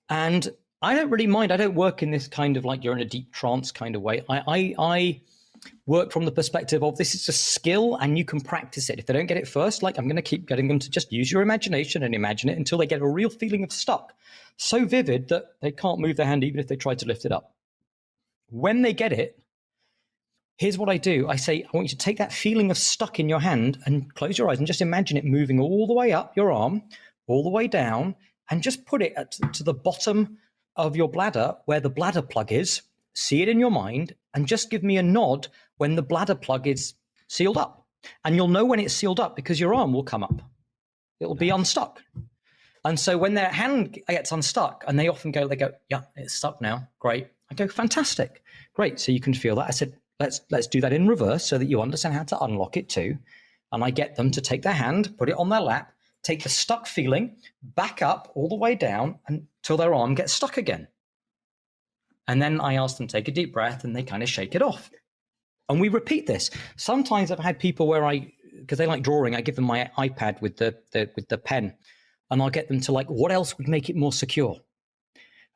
And I don't really mind. I don't work in this kind of like you're in a deep trance kind of way. I work from the perspective of this is a skill and you can practice it. If they don't get it first, like I'm going to keep getting them to just use your imagination and imagine it until they get a real feeling of stuck. So vivid that they can't move their hand even if they try to lift it up. When they get it, here's what I do. I say, I want you to take that feeling of stuck in your hand and close your eyes and just imagine it moving all the way up your arm, all the way down, and just put it to the bottom of your bladder where the bladder plug is. See it in your mind and just give me a nod when the bladder plug is sealed up. And you'll know when it's sealed up because your arm will come up. It'll be unstuck. And so when their hand gets unstuck and they often go, yeah, it's stuck now. Great. I go, fantastic. Great. So you can feel that. I said, let's do that in reverse so that you understand how to unlock it too. And I get them to take their hand, put it on their lap, take the stuck feeling back up all the way down until their arm gets stuck again. And then I ask them to take a deep breath and they kind of shake it off. And we repeat this. Sometimes I've had people where because they like drawing, I give them my iPad with the pen and I'll get them to like, what else would make it more secure?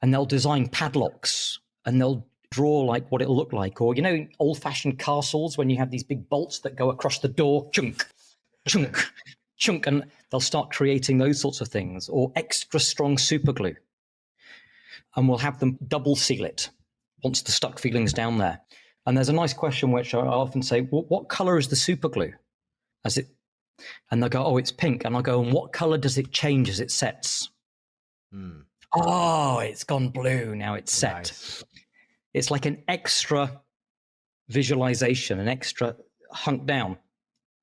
And they'll design padlocks and they'll draw like what it'll look like. Or, you know, old fashioned castles when you have these big bolts that go across the door, chunk, chunk, chunk, and they'll start creating those sorts of things, or extra strong super glue. And we'll have them double seal it once the stuck feeling's down there. And there's a nice question which I often say, well, what color is the super glue? And they'll go, oh, it's pink. And I'll go, and what color does it change as it sets? Oh, it's gone blue. Now it's set. Nice. It's like an extra visualization, an extra hunk down.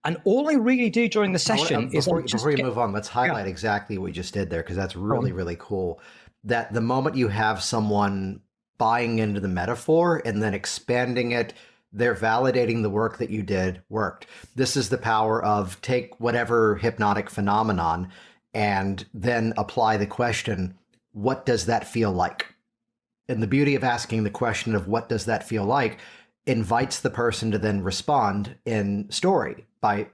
And all I really do during the session is... Before you move on, let's highlight exactly what you just did there, because that's really, really cool. That the moment you have someone buying into the metaphor and then expanding it, they're validating the work that you did worked. This is the power of take whatever hypnotic phenomenon and then apply the question, what does that feel like? And the beauty of asking the question of what does that feel like invites the person to then respond in story,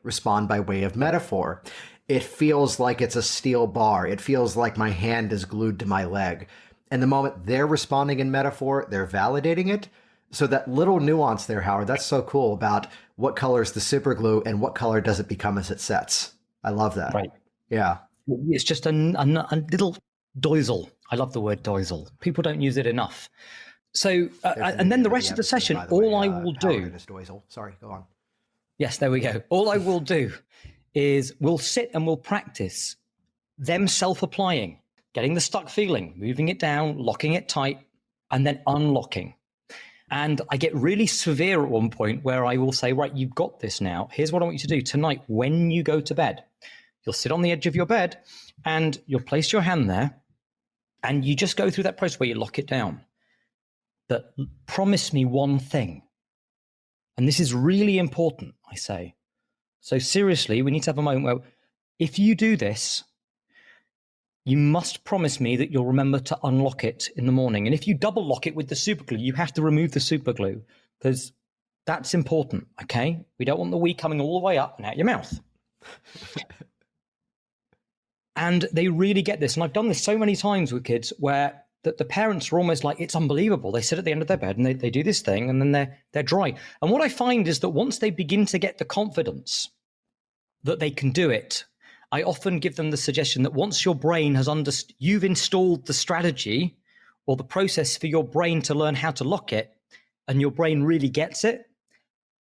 respond by way of metaphor. It feels like it's a steel bar. It feels like my hand is glued to my leg. And the moment they're responding in metaphor, they're validating it. So that little nuance there, Howard, that's so cool about what color is the super glue and what color does it become as it sets. I love that. Right. Yeah. It's just a little doisel. I love the word doisel. People don't use it enough. So, and then the rest of the session, all I will do... Sorry, go on. Yes, there we go. All I will do is we'll sit and we'll practice them self-applying, getting the stuck feeling, moving it down, locking it tight, and then unlocking. And I get really severe at one point where I will say, right, you've got this now. Here's what I want you to do tonight when you go to bed. You'll sit on the edge of your bed and you'll place your hand there and you just go through that process where you lock it down. But promise me one thing. And this is really important, I say. So seriously, we need to have a moment where if you do this, you must promise me that you'll remember to unlock it in the morning. And if you double lock it with the super glue, you have to remove the super glue because that's important, okay? We don't want the wee coming all the way up and out your mouth. And they really get this. And I've done this so many times with kids where the parents are almost like, it's unbelievable. They sit at the end of their bed and they do this thing and then they're dry. And what I find is that once they begin to get the confidence that they can do it, I often give them the suggestion that once your brain has you've installed the strategy or the process for your brain to learn how to lock it, and your brain really gets it,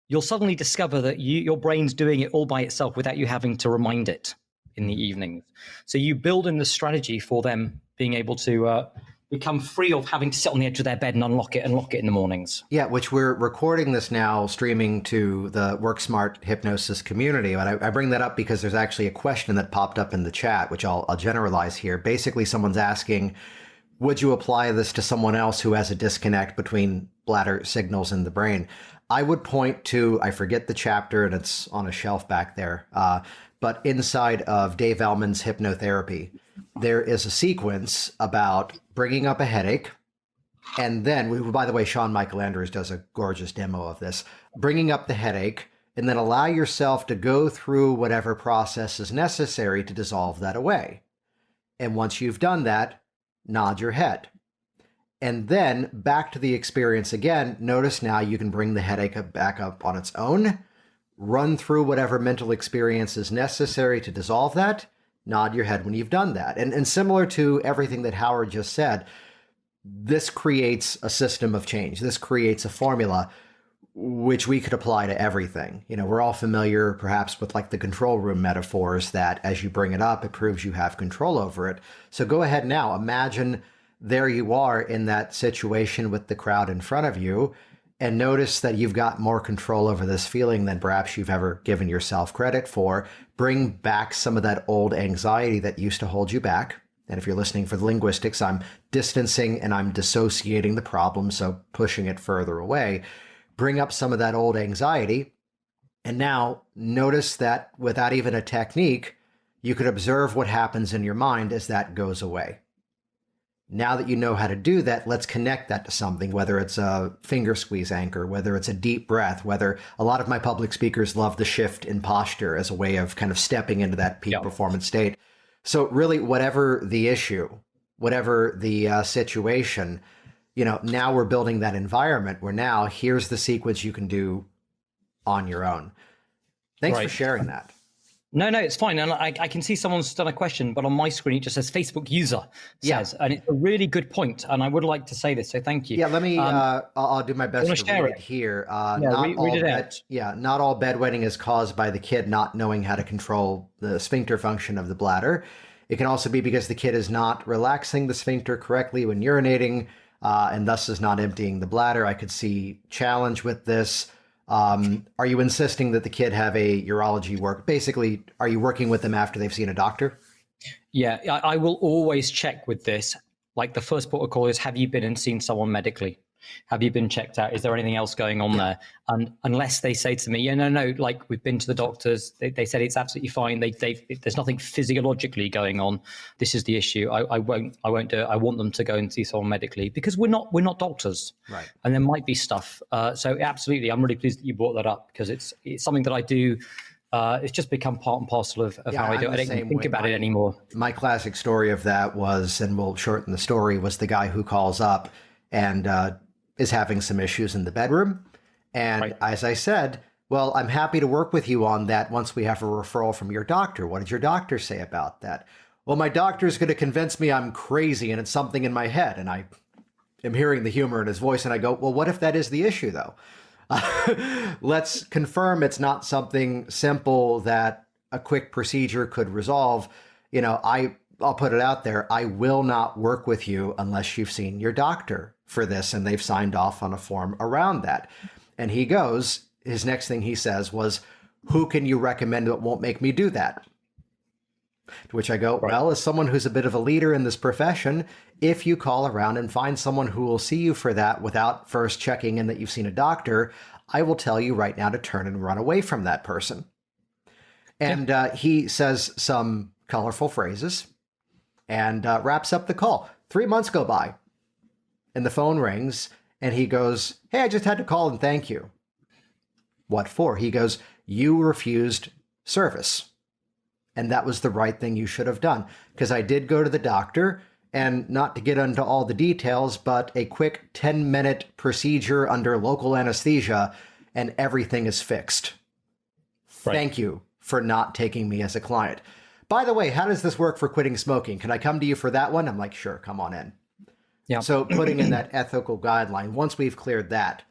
you'll suddenly discover that your brain's doing it all by itself without you having to remind it in the evenings. So you build in the strategy for them being able to become free of having to sit on the edge of their bed and unlock it and lock it in the mornings. Yeah, which we're recording this now, streaming to the WorkSmart Hypnosis community. But I bring that up because there's actually a question that popped up in the chat, which I'll generalize here. Basically, someone's asking, would you apply this to someone else who has a disconnect between bladder signals in the brain? I would point to, I forget the chapter, and it's on a shelf back there, but inside of Dave Ellman's Hypnotherapy, there is a sequence about bringing up a headache. And then, by the way, Sean Michael Andrews does a gorgeous demo of this, bringing up the headache, and then allow yourself to go through whatever process is necessary to dissolve that away. And once you've done that, nod your head. And then back to the experience again. Notice now you can bring the headache back up on its own, run through whatever mental experience is necessary to dissolve that, nod your head when you've done that. And similar to everything that Howard just said, this creates a system of change. This creates a formula which we could apply to everything. You know, we're all familiar perhaps with like the control room metaphors that as you bring it up, it proves you have control over it. So go ahead now, imagine there you are in that situation with the crowd in front of you, and notice that you've got more control over this feeling than perhaps you've ever given yourself credit for. Bring back some of that old anxiety that used to hold you back. And if you're listening for the linguistics, I'm distancing and I'm dissociating the problem, so pushing it further away. Bring up some of that old anxiety. And now notice that without even a technique, you could observe what happens in your mind as that goes away. Now that you know how to do that, let's connect that to something, whether it's a finger squeeze anchor, whether it's a deep breath, whether a lot of my public speakers love the shift in posture as a way of kind of stepping into that peak performance state. So really, whatever the issue, whatever the situation, you know, now we're building that environment where now here's the sequence you can do on your own. Thanks for sharing that. No, it's fine. And I can see someone's done a question, but on my screen, it just says Facebook user says, and it's a really good point. And I would like to say this, so thank you. Yeah, let me, I'll do my best to read it here. Not all bedwetting is caused by the kid not knowing how to control the sphincter function of the bladder. It can also be because the kid is not relaxing the sphincter correctly when urinating, and thus is not emptying the bladder. I could see challenge with this. Are you insisting that the kid have a urology work? Basically, are you working with them after they've seen a doctor? Yeah, I will always check with this. Like the first protocol is, have you been and seen someone medically? Have you been checked out? Is there anything else going on there? And unless they say to me, no, like we've been to the doctors, they said it's absolutely fine. There's nothing physiologically going on. This is the issue. I won't do it. I want them to go and see someone medically because we're not doctors, right? And there might be stuff. So absolutely, I'm really pleased that you brought that up because it's something that I do. It's just become part and parcel of how I do it. I don't even think about it anymore. My classic story of that was, and we'll shorten the story, was the guy who calls up and is having some issues in the bedroom. And as I said, well, I'm happy to work with you on that once we have a referral from your doctor. What did your doctor say about that? Well, my doctor is going to convince me I'm crazy and it's something in my head. And I am hearing the humor in his voice. And I go, well, what if that is the issue, though? Let's confirm it's not something simple that a quick procedure could resolve. You know, I'll put it out there. I will not work with you unless you've seen your doctor for this and they've signed off on a form around that. And he goes, his next thing he says was, who can you recommend that won't make me do that? To which I go, well, as someone who's a bit of a leader in this profession, if you call around and find someone who will see you for that without first checking in that you've seen a doctor, I will tell you right now to turn and run away from that person. And he says some colorful phrases and wraps up the call. 3 months go by and the phone rings and he goes, hey, I just had to call and thank you. What for? He goes, you refused service. And that was the right thing you should have done. Because I did go to the doctor, and not to get into all the details, but a quick 10-minute procedure under local anesthesia, and everything is fixed. Thank you for not taking me as a client. by the way, how does this work for quitting smoking? Can I come to you for that one? I'm like, sure, come on in. Yeah. So putting in that ethical guideline, once we've cleared that,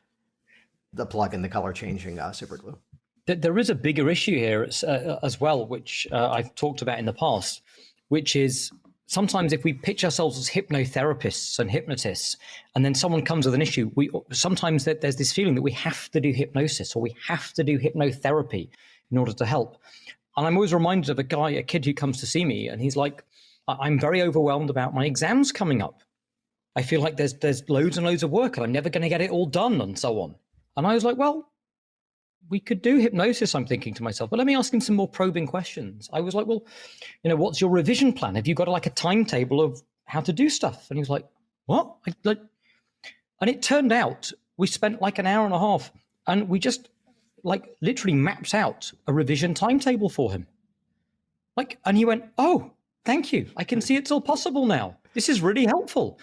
the plug in the color changing super glue. There is a bigger issue here as well, which I've talked about in the past, which is sometimes if we pitch ourselves as hypnotherapists and hypnotists, and then someone comes with an issue, sometimes there's this feeling that we have to do hypnosis or we have to do hypnotherapy in order to help. And I'm always reminded of a kid who comes to see me, and he's like, I'm very overwhelmed about my exams coming up. I feel like there's loads and loads of work and I'm never going to get it all done and so on. And I was like, well, we could do hypnosis, I'm thinking to myself, but let me ask him some more probing questions. I was like, well, what's your revision plan? Have you got like a timetable of how to do stuff? And he was like, what? And it turned out we spent like an hour and a half and we just like literally mapped out a revision timetable for him. And he went, oh, thank you. I can see it's all possible now. This is really helpful.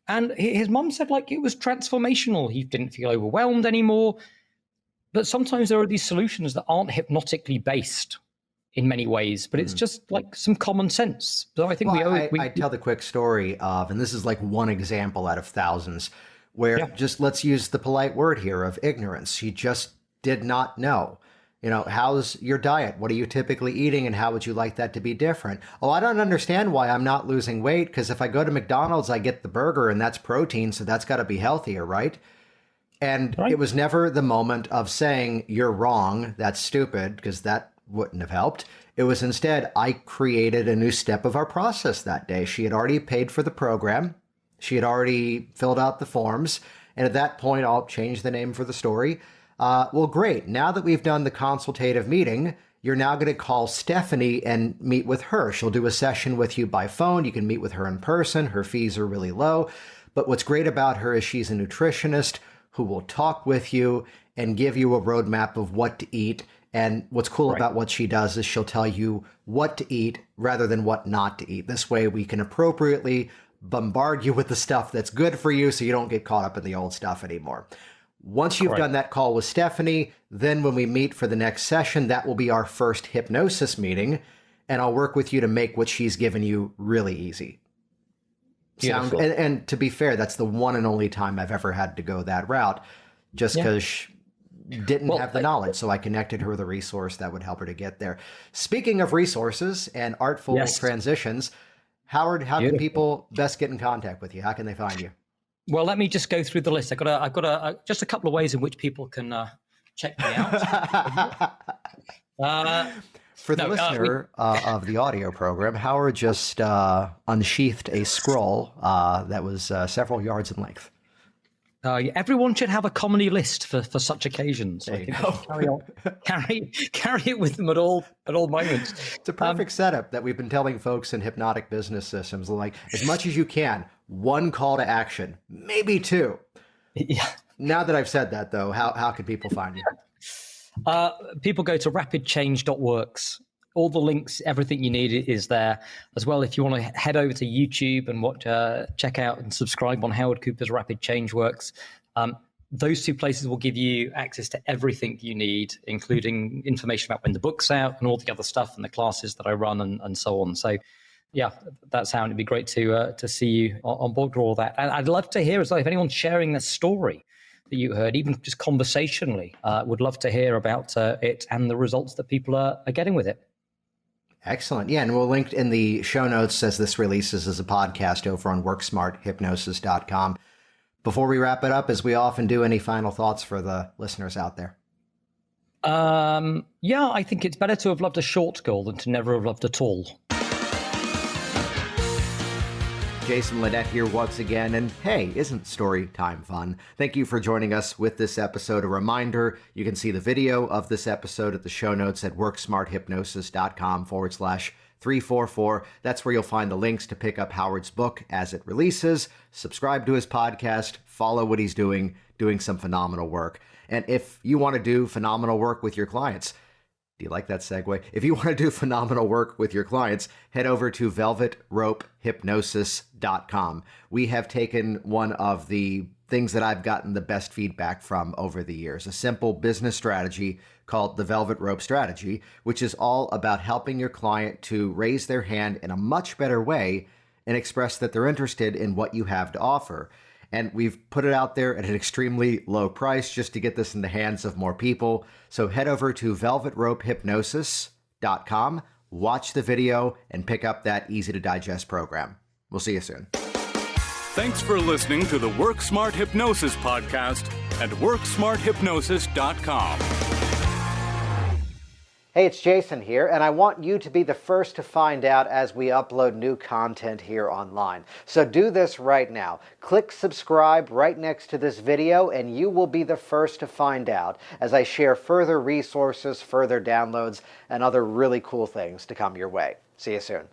And his mom said it was transformational. He didn't feel overwhelmed anymore. But sometimes there are these solutions that aren't hypnotically based in many ways, but it's just like some common sense. So I think I tell the quick story of, and this is like one example out of thousands, where just let's use the polite word here of ignorance. She just did not know. How's your diet? What are you typically eating and how would you like that to be different? Oh, I don't understand why I'm not losing weight because if I go to McDonald's, I get the burger and that's protein, so that's got to be healthier, right? And It was never the moment of saying, you're wrong, that's stupid, because that wouldn't have helped. It was instead, I created a new step of our process that day. She had already paid for the program. She had already filled out the forms. And at that point, I'll change the name for the story. Well, great. Now that we've done the consultative meeting, you're now going to call Stephanie and meet with her. She'll do a session with you by phone. You can meet with her in person. Her fees are really low. But what's great about her is she's a nutritionist who will talk with you and give you a roadmap of what to eat. And what's cool about what she does is she'll tell you what to eat rather than what not to eat. This way we can appropriately bombard you with the stuff that's good for you so you don't get caught up in the old stuff anymore. Once you've done that call with Stephanie, then when we meet for the next session, that will be our first hypnosis meeting. And I'll work with you to make what she's given you really easy. And to be fair, that's the one and only time I've ever had to go that route, just because she didn't have the knowledge. So I connected her with a resource that would help her to get there. Speaking of resources and artful transitions, Howard, how can people best get in contact with you? How can they find you? Well, let me just go through the list. I've got just a couple of ways in which people can check me out. For the listener of the audio program, Howard just unsheathed a scroll that was several yards in length. Everyone should have a comedy list for such occasions. There you go. Carry it with them at all moments. It's a perfect setup that we've been telling folks in hypnotic business systems, like as much as you can, one call to action, maybe two. Yeah. Now that I've said that, though, how can people find you? People go to rapidchange.works. All the links, everything you need is there. As well, if you want to head over to YouTube and check out and subscribe on Howard Cooper's Rapid ChangeWorks, those two places will give you access to everything you need, including information about when the book's out and all the other stuff and the classes that I run and so on. So, yeah, that's how it'd be great to see you on board with all that. And I'd love to hear as well if anyone's sharing their story that you heard, even just conversationally, would love to hear about it and the results that people are getting with it. Excellent. Yeah, and we'll link in the show notes as this releases as a podcast over on worksmarthypnosis.com. Before we wrap it up, as we often do, any final thoughts for the listeners out there? Yeah, I think it's better to have loved a short goal than to never have loved at all. Jason Linett here once again, and hey, isn't story time fun? Thank you for joining us with this episode. A reminder, you can see the video of this episode at the show notes at worksmarthypnosis.com/344. That's where you'll find the links to pick up Howard's book as it releases, subscribe to his podcast, follow what he's doing some phenomenal work. And if you want to do phenomenal work with your clients, do you like that segue? If you want to do phenomenal work with your clients, head over to velvetropehypnosis.com. We have taken one of the things that I've gotten the best feedback from over the years, a simple business strategy called the Velvet Rope Strategy, which is all about helping your client to raise their hand in a much better way and express that they're interested in what you have to offer. And we've put it out there at an extremely low price just to get this in the hands of more people. So head over to velvetropehypnosis.com, watch the video, and pick up that easy-to-digest program. We'll see you soon. Thanks for listening to the Work Smart Hypnosis podcast at WorkSmartHypnosis.com. Hey, it's Jason here, and I want you to be the first to find out as we upload new content here online. So do this right now. Click subscribe right next to this video, and you will be the first to find out as I share further resources, further downloads, and other really cool things to come your way. See you soon.